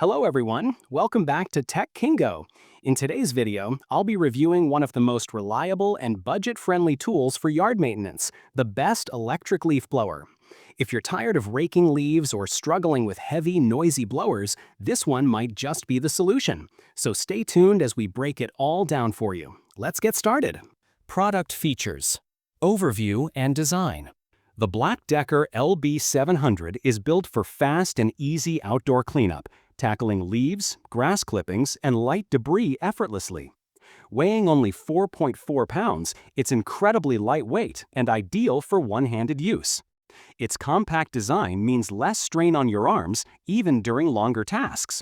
Hello everyone, welcome back to Tech Kingo. In today's video, I'll be reviewing one of the most reliable and budget-friendly tools for yard maintenance, the best electric leaf blower. If you're tired of raking leaves or struggling with heavy, noisy blowers, this one might just be the solution. So stay tuned as we break it all down for you. Let's get started. Product features, overview and design. The black+decker LB700 is built for fast and easy outdoor cleanup, tackling leaves, grass clippings, and light debris effortlessly. Weighing only 4.4 pounds, it's incredibly lightweight and ideal for one-handed use. Its compact design means less strain on your arms, even during longer tasks.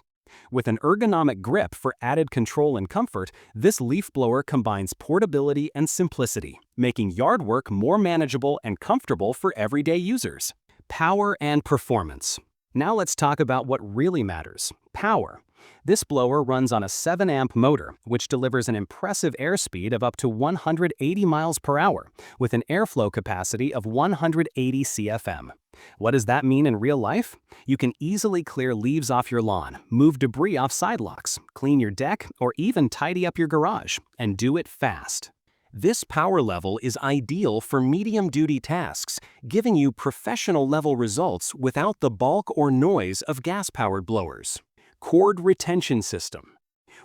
With an ergonomic grip for added control and comfort, this leaf blower combines portability and simplicity, making yard work more manageable and comfortable for everyday users. Power and performance. Now let's talk about what really matters, power. This blower runs on a 7-amp motor, which delivers an impressive airspeed of up to 180 miles per hour, with an airflow capacity of 180 CFM. What does that mean in real life? You can easily clear leaves off your lawn, move debris off sidewalks, clean your deck, or even tidy up your garage, and do it fast. This power level is ideal for medium-duty tasks, giving you professional-level results without the bulk or noise of gas-powered blowers. Cord retention system.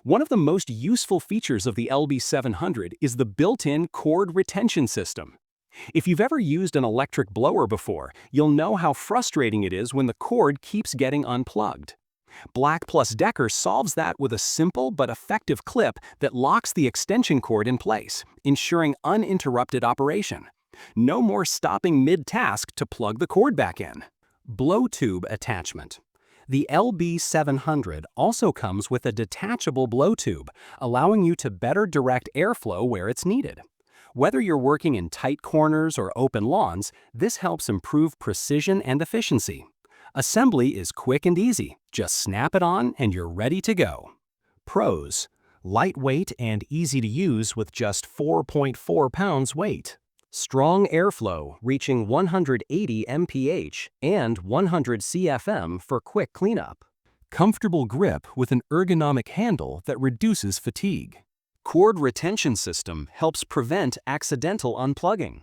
One of the most useful features of the LB700 is the built-in cord retention system. If you've ever used an electric blower before, you'll know how frustrating it is when the cord keeps getting unplugged. Black+decker solves that with a simple but effective clip that locks the extension cord in place, ensuring uninterrupted operation. No more stopping mid-task to plug the cord back in. Blow tube attachment. The LB700 also comes with a detachable blow tube, allowing you to better direct airflow where it's needed. Whether you're working in tight corners or open lawns, this helps improve precision and efficiency. Assembly is quick and easy. Just snap it on and you're ready to go. Pros: lightweight and easy to use with just 4.4 pounds weight. Strong airflow reaching 180 mph and 100 CFM for quick cleanup. Comfortable grip with an ergonomic handle that reduces fatigue. Cord retention system helps prevent accidental unplugging.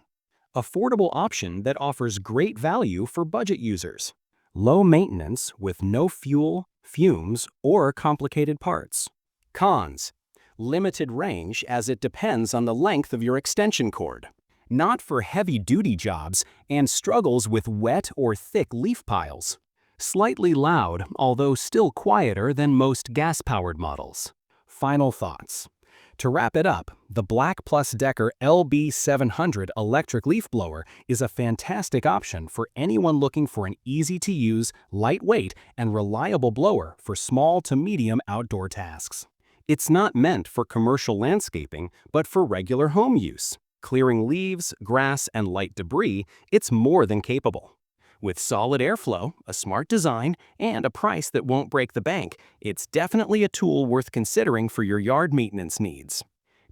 Affordable option that offers great value for budget users. Low maintenance with no fuel, fumes, or complicated parts. Cons: limited range as it depends on the length of your extension cord. Not for heavy-duty jobs and struggles with wet or thick leaf piles. Slightly loud, although still quieter than most gas-powered models. Final thoughts. To wrap it up, the black+decker LB700 electric leaf blower is a fantastic option for anyone looking for an easy-to-use, lightweight, and reliable blower for small to medium outdoor tasks. It's not meant for commercial landscaping, but for regular home use. Clearing leaves, grass, and light debris, it's more than capable. With solid airflow, a smart design, and a price that won't break the bank, it's definitely a tool worth considering for your yard maintenance needs.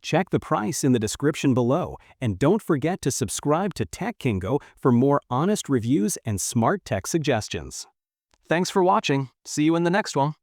Check the price in the description below, and don't forget to subscribe to Tech Kingo for more honest reviews and smart tech suggestions. Thanks for watching. See you in the next one.